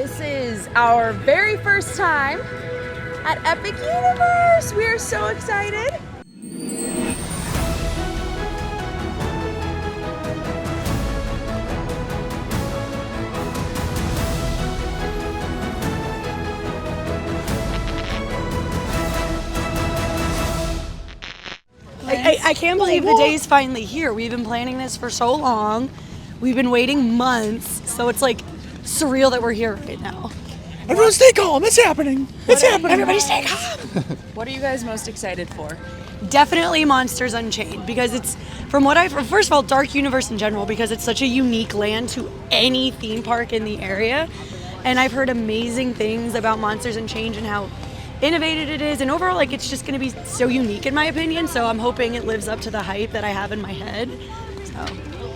This is our very first time at Epic Universe. We are so excited. I can't believe the day's finally here. We've been planning this for so long. We've been waiting months, so it's like surreal that we're here right now. Everyone stay calm. It's happening. It's happening. Everybody stay calm. What are you guys most excited for? Definitely Monsters Unchained, because it's, from what I've heard, first of all, Dark Universe in general, because it's such a unique land to any theme park in the area. And I've heard amazing things about Monsters Unchained and how innovative it is, and overall, like, it's just going to be so unique in my opinion, so I'm hoping it lives up to the hype that I have in my head. So,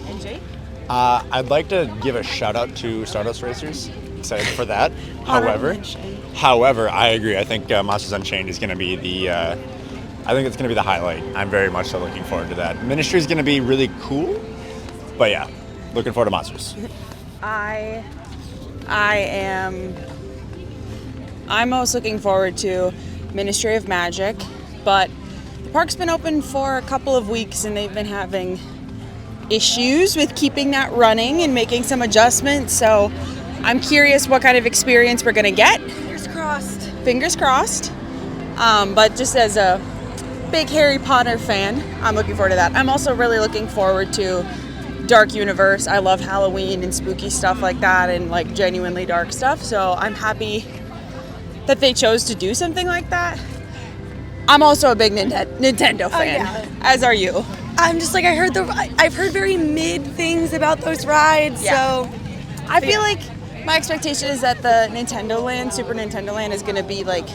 And Jake? I'd like to give a shout out to Stardust Racers. Excited for that. However, I agree. I think Monsters Unchained is going to be I think it's going to be the highlight. I'm very much so looking forward to that. Ministry is going to be really cool, but yeah, looking forward to Monsters. I'm most looking forward to Ministry of Magic, but the park's been open for a couple of weeks and they've been having issues with keeping that running and making some adjustments, so I'm curious what kind of experience we're gonna get. fingers crossed. Fingers crossed. But just as a big Harry Potter fan, I'm looking forward to that. I'm also really looking forward to Dark Universe. I love Halloween and spooky stuff like that and like genuinely dark stuff, so I'm happy that they chose to do something like that. I'm also a big Nintendo fan, yeah. as are you. I'm just like, I've heard very mid things about those rides, so I feel like my expectation is that the Nintendo Land, Super Nintendo Land, is going to be like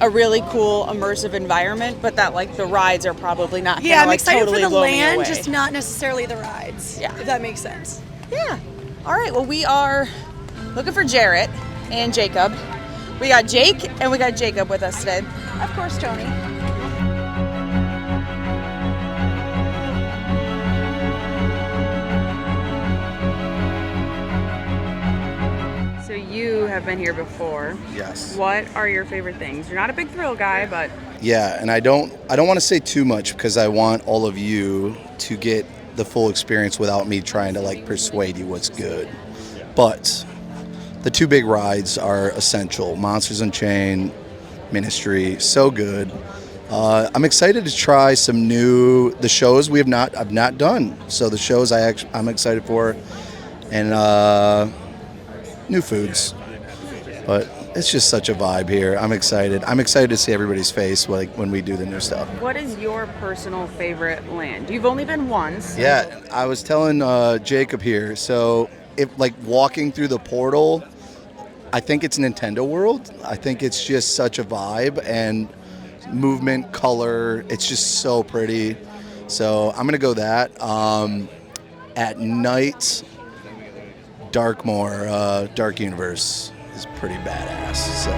a really cool immersive environment, but that like the rides are probably not going to I'm like excited totally for the blow me land, away. just not necessarily the rides. Yeah. If that makes sense. Yeah. All right. Well, we are looking for Jarrett and Jacob. We got Jake and we got Jacob with us today. Of course, Tony. So you have been here before. Yes. What are your favorite things? You're not a big thrill guy, but Yeah, and I don't want to say too much because I want all of you to get the full experience without me trying to like persuade you what's good. But the two big rides are essential. Monsters Unchained, Ministry, so good. I'm excited to try the shows I've not done. So the shows I'm excited for, and new foods. But it's just such a vibe here. I'm excited. I'm excited to see everybody's face like when we do the new stuff. what is your personal favorite land? You've only been once. Yeah, I was telling Jacob here. So if like walking through the portal, I think it's Nintendo World. I think it's just such a vibe and movement, color. It's just so pretty. So I'm gonna go that. At night, Dark Universe is pretty badass. So.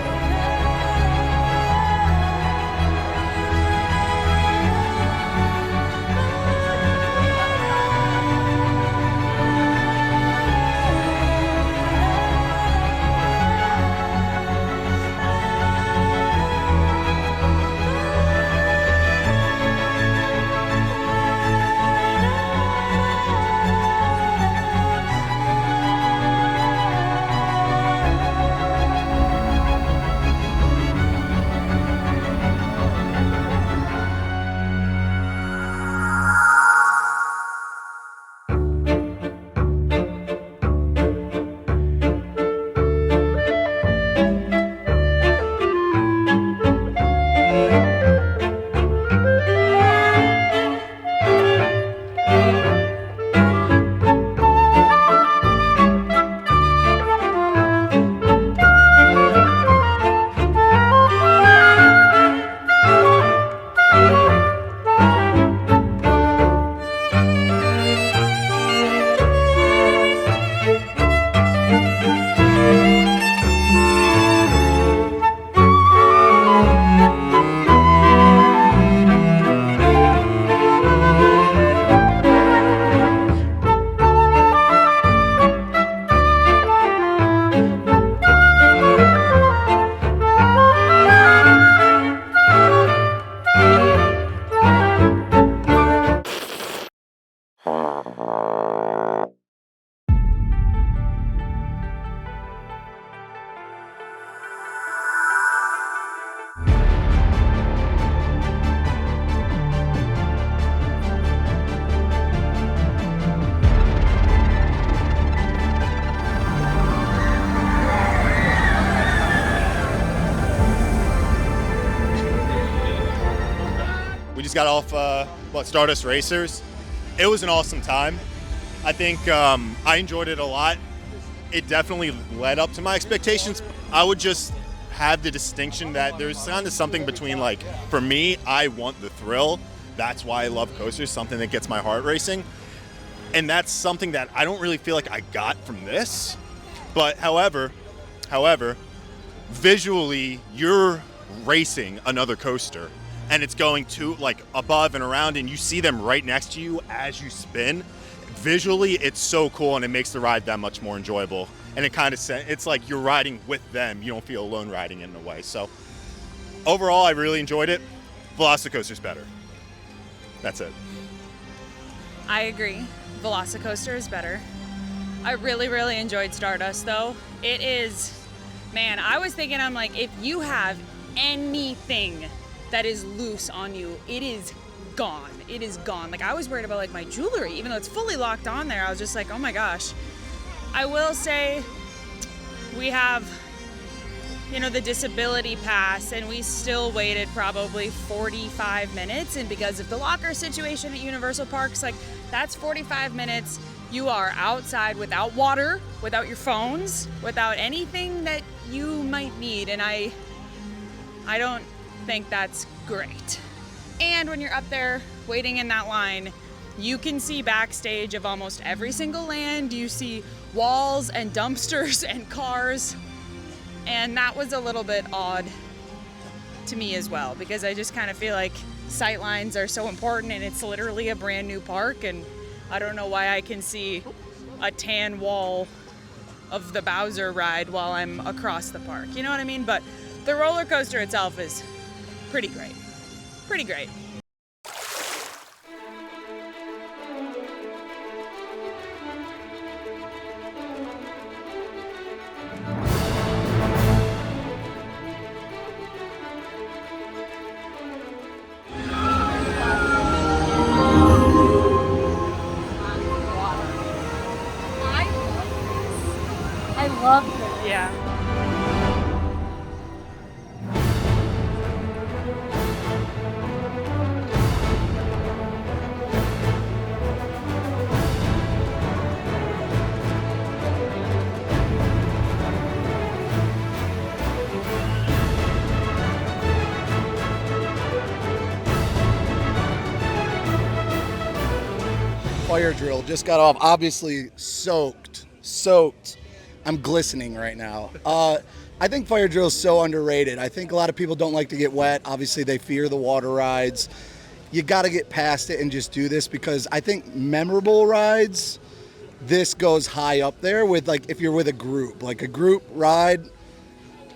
got off Stardust Racers. It was an awesome time. I think I enjoyed it a lot. It definitely led up to my expectations. I would just have the distinction that there's kind of something between, like, for me, I want the thrill. That's why I love coasters, something that gets my heart racing. And that's something that I don't really feel like I got from this. But however, visually, you're racing another coaster and it's going to, like, above and around, and you see them right next to you as you spin. Visually, it's so cool, and it makes the ride that much more enjoyable. And it kind of, it's like you're riding with them. You don't feel alone riding in a way. So overall, I really enjoyed it. Velocicoaster's better. That's it. I agree. Velocicoaster is better. I really, really enjoyed Stardust, though. It is, man, I was thinking, I'm like, if you have anything that is loose on you, it is gone. It is gone. Like, I was worried about, like, my jewelry, even though it's fully locked on there. I was just like, oh my gosh. I will say we have, you know, the disability pass, and we still waited probably 45 minutes. And because of the locker situation at Universal Parks, like, that's 45 minutes. You are outside without water, without your phones, without anything that you might need. And I don't think that's great. And when you're up there waiting in that line, you can see backstage of almost every single land. You see walls and dumpsters and cars. And that was a little bit odd to me as well, because I just kind of feel like sight lines are so important, and it's literally a brand new park, and I don't know why I can see a tan wall of the Bowser ride while I'm across the park. You know what I mean? But the roller coaster itself is pretty great. Pretty great. I love this. Yeah. Fire drill just got off, obviously soaked. I'm glistening right now. I think fire drill is so underrated. I think a lot of people don't like to get wet. Obviously, they fear the water rides. You got to get past it and just do this, because I think memorable rides, this goes high up there with, like, if you're with a group, like a group ride,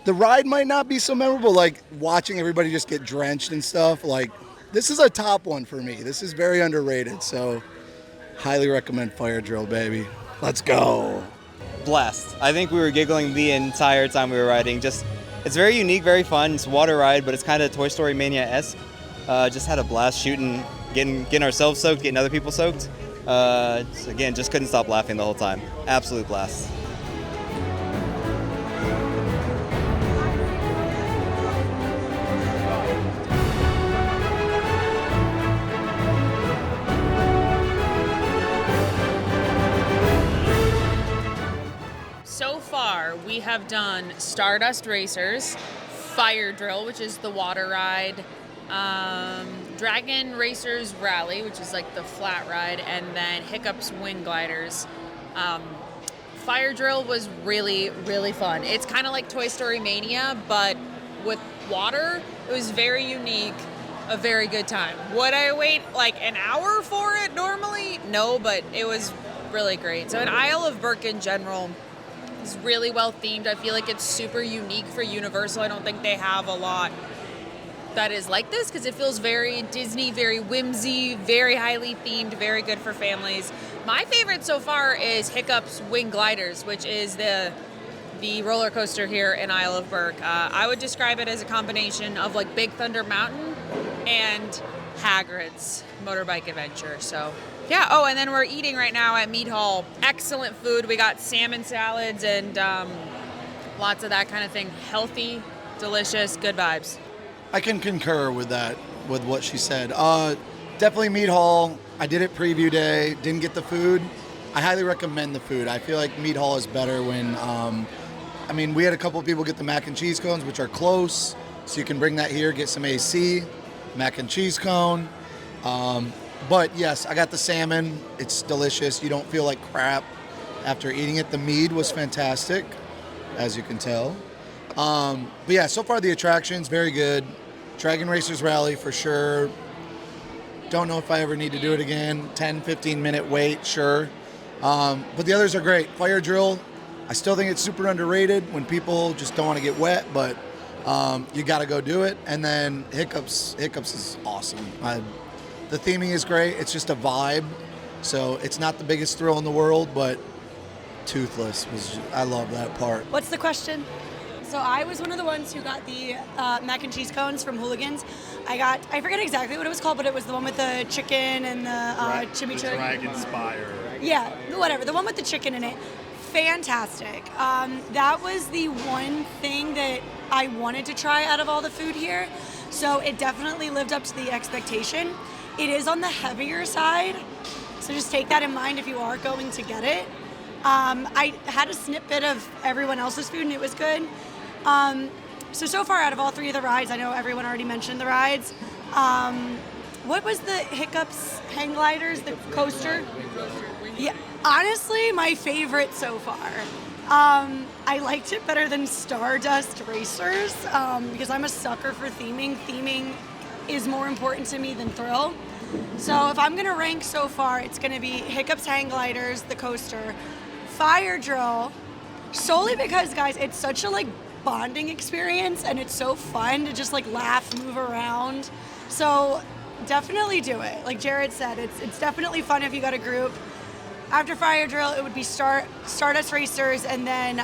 the ride might not be so memorable, like watching everybody just get drenched and stuff. Like, this is a top one for me. This is very underrated, so highly recommend fire drill, baby. Let's go. Blast. I think we were giggling the entire time we were riding. It's very unique, very fun. It's a water ride, but it's kind of Toy Story Mania-esque. Just had a blast shooting, getting ourselves soaked, getting other people soaked. Again, just couldn't stop laughing the whole time. Absolute blast. So far, we have done Stardust Racers, Fire Drill, which is the water ride, Dragon Racers Rally, which is like the flat ride, and then Hiccups Wing Gliders. Fire Drill was really, really fun. It's kind of like Toy Story Mania, but with water. It was very unique, a very good time. Would I wait like an hour for it normally? No, but it was really great. So in Isle of Berk in general, it's really well themed. I feel like it's super unique for Universal. I don't think they have a lot that is like this, because it feels very Disney, very whimsy, very highly themed, very good for families. My favorite so far is Hiccups Wing Gliders, which is the roller coaster here in Isle of Berk. I would describe it as a combination of like Big Thunder Mountain and Hagrid's Motorbike Adventure. So yeah. Oh, and then we're eating right now at Meat Hall. Excellent food. We got salmon salads and lots of that kind of thing. Healthy, delicious, good vibes. I can concur with that. with what she said. Definitely Meat Hall. I did it preview day. Didn't get the food. I highly recommend the food. I feel like Meat Hall is better when. We had a couple of people get the mac and cheese cones, which are close, so you can bring that here. Get some AC, mac and cheese cone. But yes, I got the salmon. It's delicious. You don't feel like crap after eating it. The mead was fantastic, as you can tell. But yeah, so far the attractions, very good. Dragon Racers Rally for sure. Don't know if I ever need to do it again. 10, 15 minute wait, sure. But the others are great. Fire Drill, I still think it's super underrated when people just don't want to get wet, but you got to go do it. And then Hiccups is awesome. The theming is great. It's just a vibe. So it's not the biggest thrill in the world, but Toothless I love that part. What's the question? So I was one of the ones who got the mac and cheese cones from Hooligans. I forget exactly what it was called, but it was the one with the chicken and the chimichurri. Dragon Spire. Yeah, whatever. The one with the chicken in it. Fantastic. That was the one thing that I wanted to try out of all the food here. So it definitely lived up to the expectation. It is on the heavier side, so just take that in mind if you are going to get it. I had a snippet of everyone else's food and it was good. So far out of all three of the rides, I know everyone already mentioned the rides. What was the Hiccups hang gliders, the coaster? Yeah, honestly, my favorite so far. I liked it better than Stardust Racers because I'm a sucker for theming. Theming is more important to me than thrill. So if I'm gonna rank so far, it's gonna be Hiccups hang gliders, the coaster, Fire Drill, solely because, guys, it's such a bonding experience and it's so fun to just laugh, move around. So definitely do it. Like Jared said, it's definitely fun if you got a group. After Fire Drill, it would be Stardust Racers, and then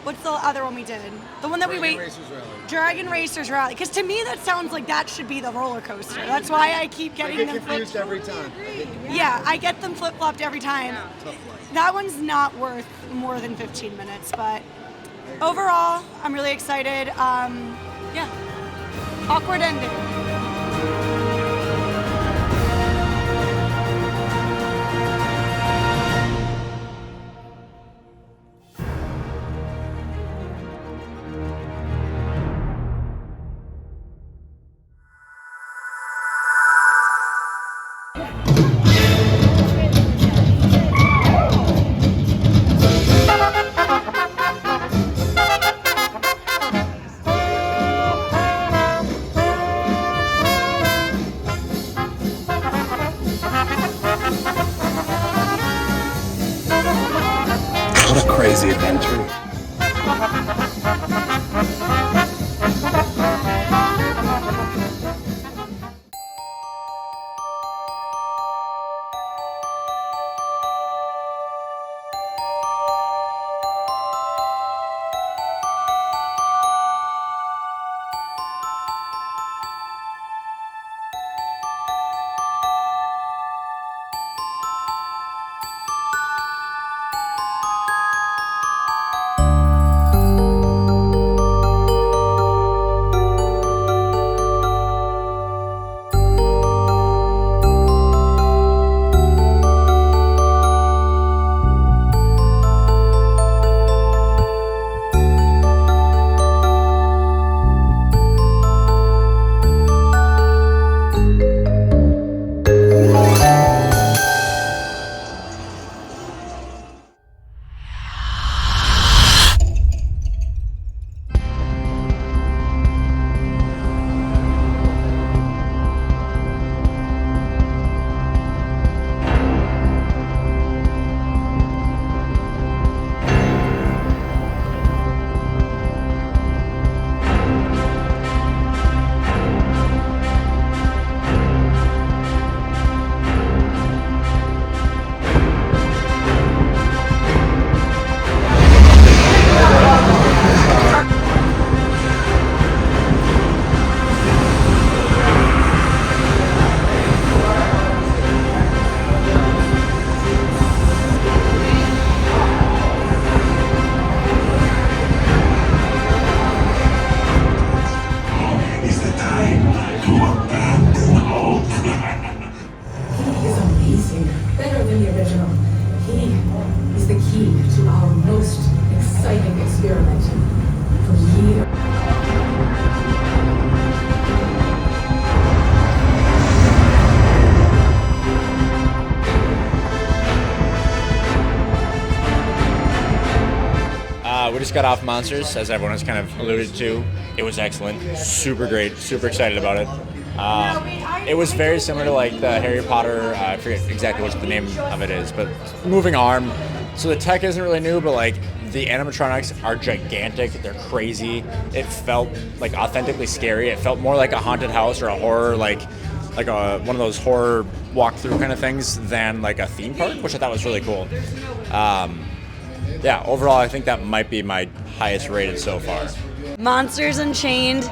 what's the other one we did? The one that Dragon Racers Rally. Because to me, that sounds like that should be the roller coaster. That's why I keep getting them confused every time. Yeah, I get them flip-flopped every time. That one's not worth more than 15 minutes, but overall, I'm really excited. Yeah, awkward ending. What a crazy adventure. got off Monsters, as everyone has kind of alluded to. It was excellent, super great, super excited about it. It was very similar to like the Harry Potter, I forget exactly what the name of it is, but moving arm. So the tech isn't really new, but like the animatronics are gigantic, they're crazy. It felt like authentically scary. It felt more like a haunted house or a horror, like one of those horror walkthrough kind of things than like a theme park, which I thought was really cool. Yeah, overall I think that might be my highest rated so far. Monsters Unchained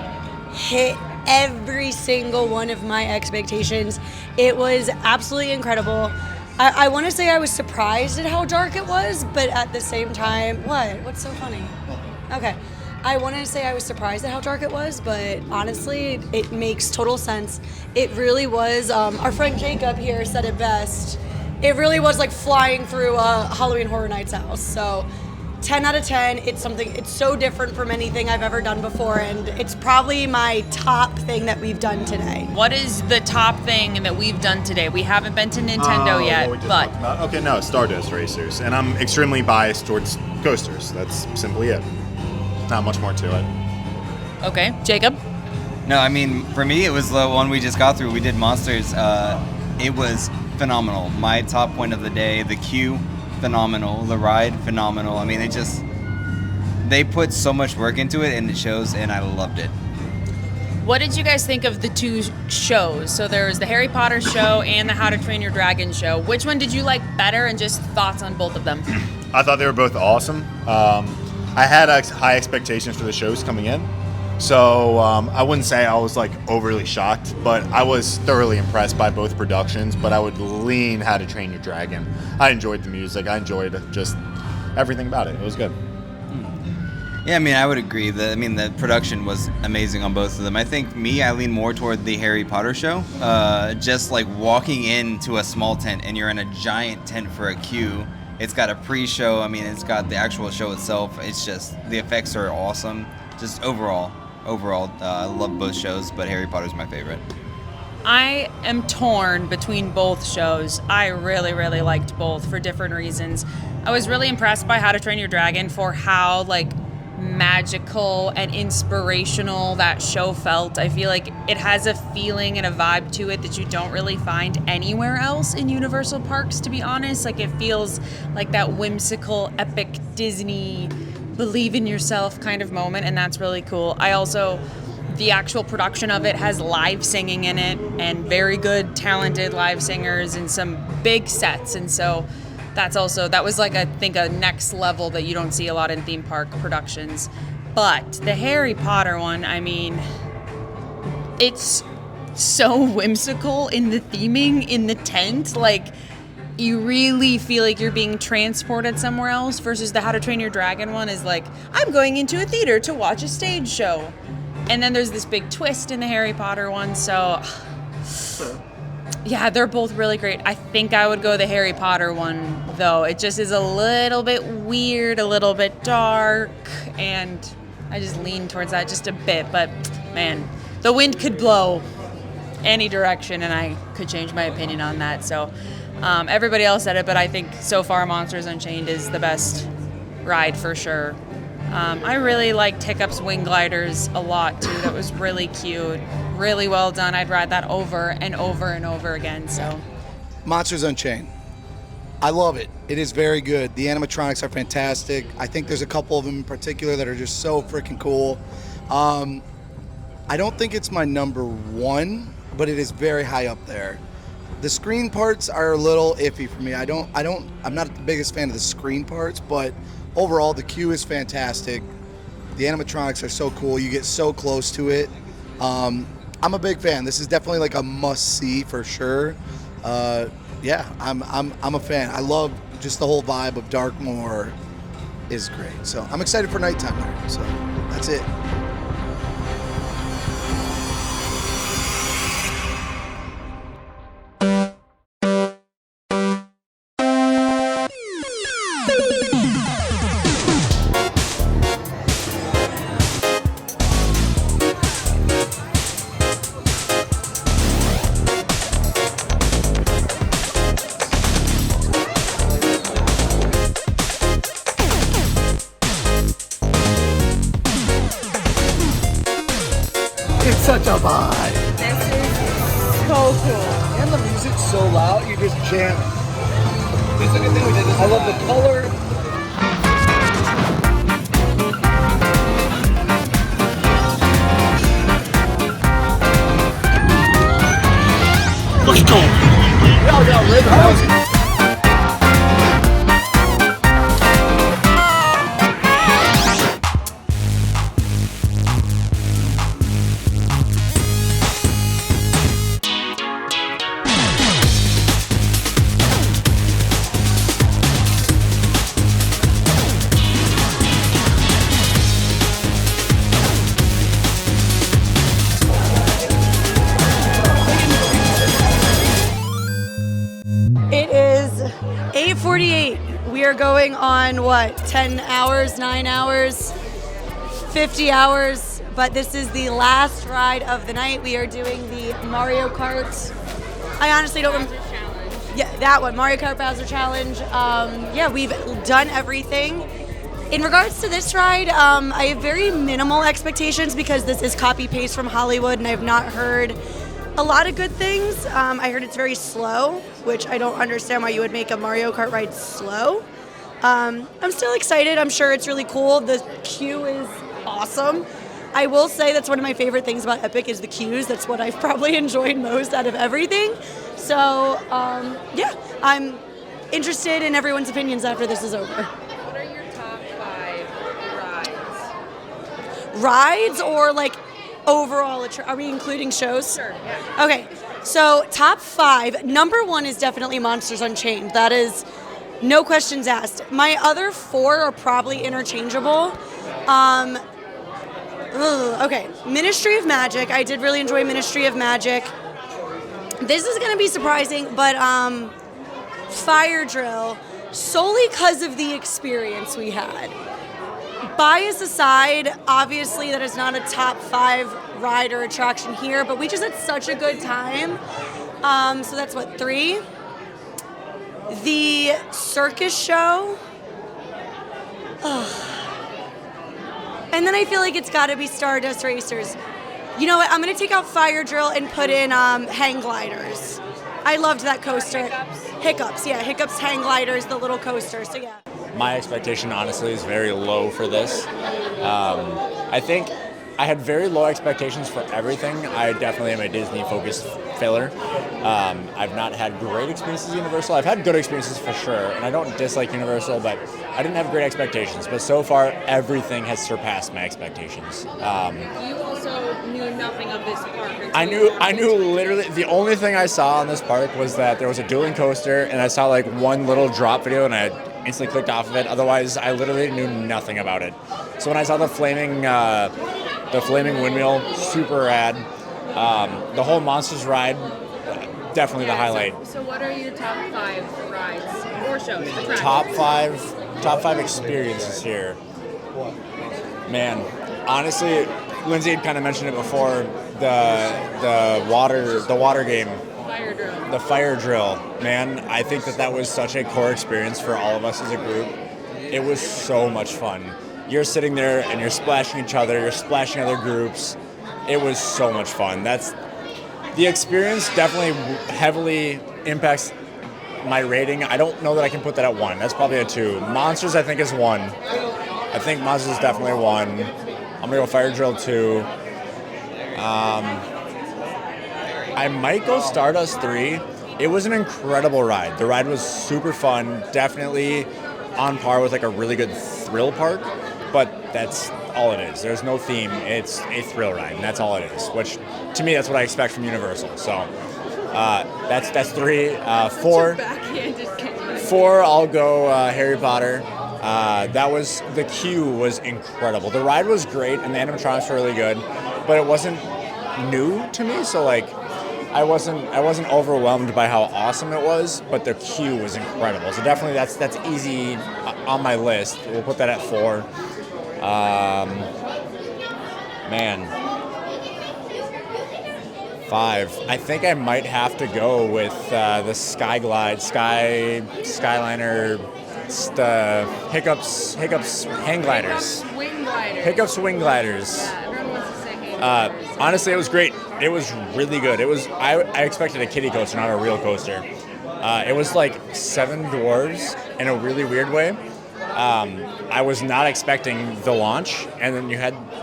hit every single one of my expectations. It was absolutely incredible. I want to say I was surprised at how dark it was, but at the same time, what's so funny? Okay. I want to say I was surprised at how dark it was, but honestly, it makes total sense. It really was, our friend Jacob here said it best, it really was like flying through a Halloween Horror Nights house. So 10 out of 10, it's so different from anything I've ever done before, and it's probably my top thing that we've done today. What is the top thing that we've done today? We haven't been to Nintendo yet, but Okay, no, Stardust Racers, and I'm extremely biased towards coasters. That's simply it. Not much more to it. okay, Jacob. No, I mean, for me, it was the one we just got through. We did Monsters. It was phenomenal. My top point of the day, the queue, phenomenal. The ride, phenomenal. I mean, they put so much work into it, and it shows, and I loved it. What did you guys think of the two shows? So there was the Harry Potter show and the How to Train Your Dragon show. Which one did you like better, and just thoughts on both of them? I thought they were both awesome. I had high expectations for the shows coming in, so I wouldn't say I was like overly shocked, but I was thoroughly impressed by both productions. But I would lean How to Train Your Dragon. I enjoyed the music. I enjoyed just everything about it. It was good. Yeah, I mean, I would agree. The production was amazing on both of them. I think I lean more toward the Harry Potter show. Just like walking into a small tent and you're in a giant tent for a queue. It's got a pre-show. I mean, it's got the actual show itself. It's just, the effects are awesome. Just overall, I love both shows, but Harry Potter's my favorite. I am torn between both shows. I really, really liked both for different reasons. I was really impressed by How to Train Your Dragon for how like magical and inspirational that show felt. I feel like it has a feeling and a vibe to it that you don't really find anywhere else in Universal parks, to be honest. Like, it feels like that whimsical, epic Disney believe in yourself kind of moment, and that's really cool. The actual production of it has live singing in it, and very good, talented live singers, and some big sets, and so that was like, I think, a next level that you don't see a lot in theme park productions. But the Harry Potter one, I mean, it's so whimsical in the theming, in the tent. Like, you really feel like you're being transported somewhere else, versus the How to Train Your Dragon one is like, I'm going into a theater to watch a stage show. And then there's this big twist in the Harry Potter one, so yeah, they're both really great. I think I would go the Harry Potter one, though. It just is a little bit weird, a little bit dark, and I just lean towards that just a bit. But, man, the wind could blow any direction, and I could change my opinion on that. So everybody else said it, but I think so far Monsters Unchained is the best ride for sure. I really liked Hiccup's Wing Gliders a lot, too. That was really cute. Really well done. I'd ride that over and over and over again. So, Monsters Unchained. I love it. It is very good. The animatronics are fantastic. I think there's a couple of them in particular that are just so freaking cool. I don't think it's my number one, but it is very high up there. The screen parts are a little iffy for me. I'm not the biggest fan of the screen parts, but overall the queue is fantastic. The animatronics are so cool. You get so close to it. I'm a big fan. This is definitely like a must-see for sure. Yeah, I'm a fan. I love just the whole vibe of Darkmoor is great. So I'm excited for nighttime there. So that's it. the vibe. This is so cool. And the music's so loud, you just jam. I love the color. Let's go. It is 8:48. We are going on what, 10 hours, 9 hours, 50 hours, but this is the last ride of the night. We are doing the Mario Kart. I honestly don't remember. Yeah, that one, Mario Kart Bowser Challenge. Yeah, we've done everything. In regards to this ride, I have very minimal expectations because this is copy-paste from Hollywood and I've not heard a lot of good things. I heard it's very slow, which I don't understand why you would make a Mario Kart ride slow. I'm still excited. I'm sure it's really cool. The queue is awesome. I will say that's one of my favorite things about Epic is the queues. That's what I've probably enjoyed most out of everything. So, yeah, I'm interested in everyone's opinions after this is over. What are your top 5 rides? Rides or like overall, are we including shows? Sure, yeah. Okay, so top 5. Number 1 is definitely Monsters Unchained. That is no questions asked. My other 4 are probably interchangeable. Okay, Ministry of Magic. I did really enjoy Ministry of Magic. This is gonna be surprising, but Fire Drill, solely because of the experience we had. Bias aside, obviously that is not a top 5 ride or attraction here, but we just had such a good time. So that's what, 3? The circus show. And then I feel like it's gotta be Stardust Racers. You know what, I'm gonna take out Fire Drill and put in hang gliders. I loved that coaster. Hiccups, yeah, Hiccups hang gliders, the little coaster, so yeah. My expectation, honestly, is very low for this. I think I had very low expectations for everything. I definitely am a Disney-focused filler. I've not had great experiences at Universal. I've had good experiences for sure, and I don't dislike Universal, but I didn't have great expectations. But so far, everything has surpassed my expectations. You also knew nothing of this park. I knew literally, the only thing I saw on this park was that there was a dueling coaster, and I saw like one little drop video, and I instantly clicked off of it. Otherwise, I literally knew nothing about it. So when I saw the flaming windmill, super rad. The whole Monsters ride, definitely the highlight. So what are your top 5 rides or shows? Top five experiences here. Man, honestly, Lindsay had kind of mentioned it before. The water game. Fire Drill. The fire drill, man, I think that was such a core experience for all of us as a group. It was so much fun. You're sitting there and you're splashing each other, you're splashing other groups. It was so much fun. The experience definitely heavily impacts my rating. I don't know that I can put that at 1. That's probably a 2. Monsters, I think, is 1. I think Monsters is definitely 1. I'm gonna go Fire Drill 2. I might go Stardust 3. It was an incredible ride. The ride was super fun, definitely on par with like a really good thrill park, but that's all it is. There's no theme. It's a thrill ride, and that's all it is, which to me, that's what I expect from Universal. So that's 3. 4, I'll go Harry Potter. The queue was incredible. The ride was great, and the animatronics were really good, but it wasn't new to me, so like I wasn't overwhelmed by how awesome it was, but the queue was incredible. So definitely that's easy on my list. We'll put that at 4. Man, 5. I think I might have to go with the Skyliner, Hiccups hang gliders. Wing gliders. Hiccups wing gliders. Yeah, everyone wants to say hang Honestly, it was great. It was really good. I expected a kiddie coaster, not a real coaster. It was like Seven Dwarves in a really weird way. I was not expecting the launch, and then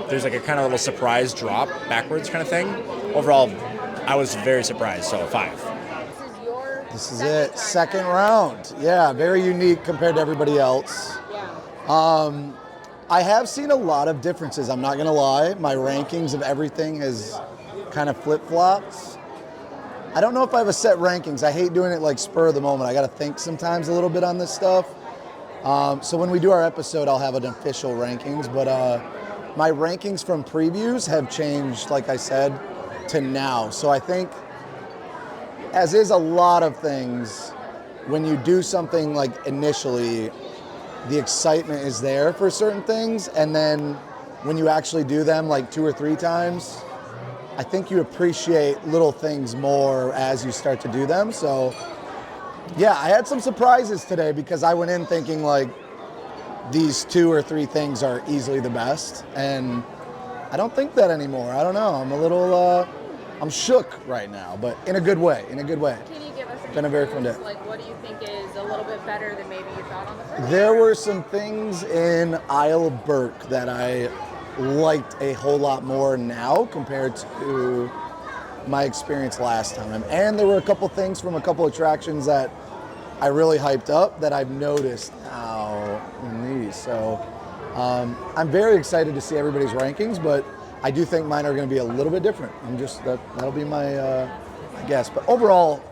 there's like a kind of little surprise drop backwards kind of thing. Overall, I was very surprised, so 5. This is it. Second round. Yeah, very unique compared to everybody else. I have seen a lot of differences. I'm not going to lie. My rankings of everything has kind of flip-flopped. I don't know if I have a set rankings. I hate doing it like spur of the moment. I got to think sometimes a little bit on this stuff. So when we do our episode, I'll have an official rankings. But my rankings from previews have changed, like I said, to now. So I think, as is a lot of things, when you do something like initially, the excitement is there for certain things, and then when you actually do them like 2 or 3 times, I think you appreciate little things more as you start to do them. So yeah, I had some surprises today because I went in thinking like these 2 or 3 things are easily the best, and I don't think that anymore. I don't know. I'm a little I'm shook right now, but in a good way. Can you give us Been a very fun day. like what do you think is a little bit better than maybe you thought on the first? There were some things in Isle of Burke that I liked a whole lot more now compared to my experience last time. And there were a couple things from a couple attractions that I really hyped up that I've noticed now in these. So I'm very excited to see everybody's rankings, but I do think mine are going to be a little bit different. That'll be my guess. But overall,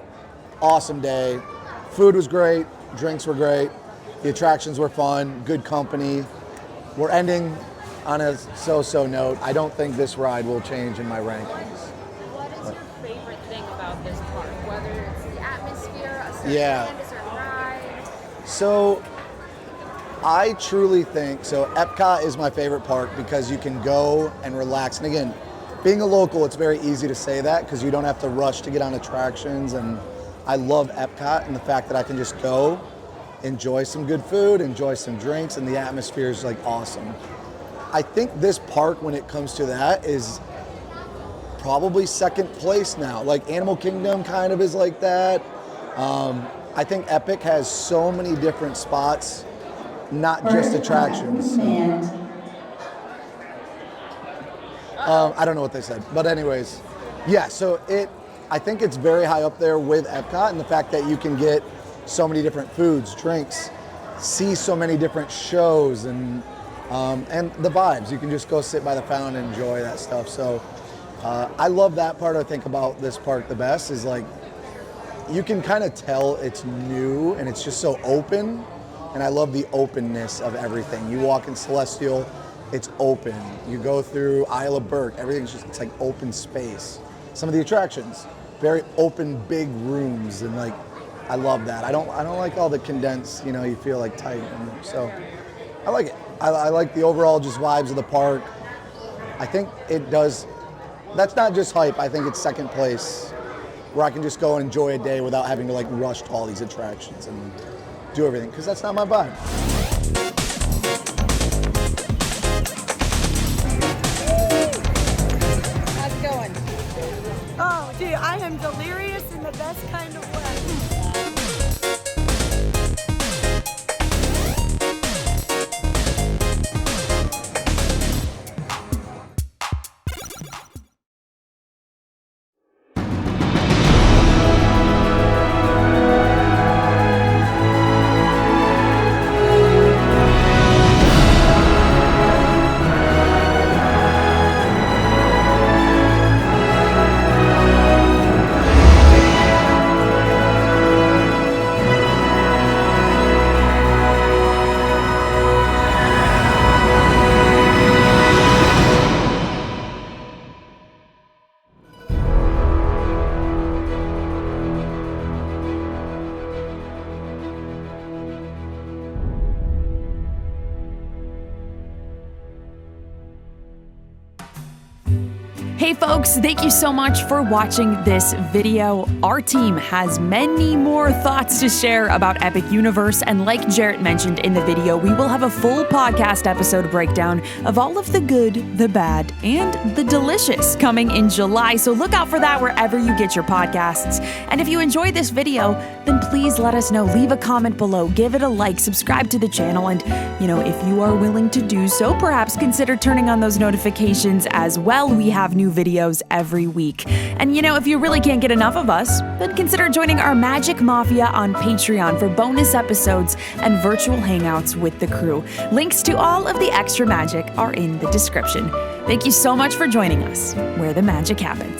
awesome day. Food was great. Drinks were great. The attractions were fun. Good company. We're ending on a so-so note. I don't think this ride will change in my rankings. What is your favorite thing about this park? Whether it's the atmosphere, a certain Yeah. land, a certain ride? So I truly think, so Epcot is my favorite park because you can go and relax. And again, being a local, it's very easy to say that because you don't have to rush to get on attractions. And I love Epcot and the fact that I can just go, enjoy some good food, enjoy some drinks, and the atmosphere is like awesome. I think this park, when it comes to that, is probably second place now. Like Animal Kingdom kind of is like that. I think Epic has so many different spots, not just attractions. I don't know what they said, but anyways, yeah. So I think it's very high up there with Epcot, and the fact that you can get so many different foods, drinks, see so many different shows, and the vibes. You can just go sit by the fountain and enjoy that stuff. So I love that part. I think about this park the best is like you can kind of tell it's new and it's just so open. And I love the openness of everything. You walk in Celestial, it's open. You go through Isle of Burke, it's like open space. Some of the attractions, very open, big rooms, and like I love that. I don't like all the condensed, you feel like tight. So I like it. I like the overall just vibes of the park. I think it does. That's not just hype. I think it's second place, where I can just go and enjoy a day without having to like rush to all these attractions and do everything, because that's not my vibe. How's it going? Oh, dude, I am delirious in the best kind of way. Hey folks, thank you so much for watching this video. Our team has many more thoughts to share about Epic Universe, and like Jarrett mentioned in the video, we will have a full podcast episode breakdown of all of the good, the bad, and the delicious coming in July, so look out for that wherever you get your podcasts. And if you enjoyed this video, then please let us know. Leave a comment below, give it a like, subscribe to the channel, and if you are willing to do so, perhaps consider turning on those notifications as well. We have new videos every week. And if you really can't get enough of us, then consider joining our Magic Mafia on Patreon for bonus episodes and virtual hangouts with the crew. Links to all of the extra magic are in the description. Thank you so much for joining us, where the magic happens.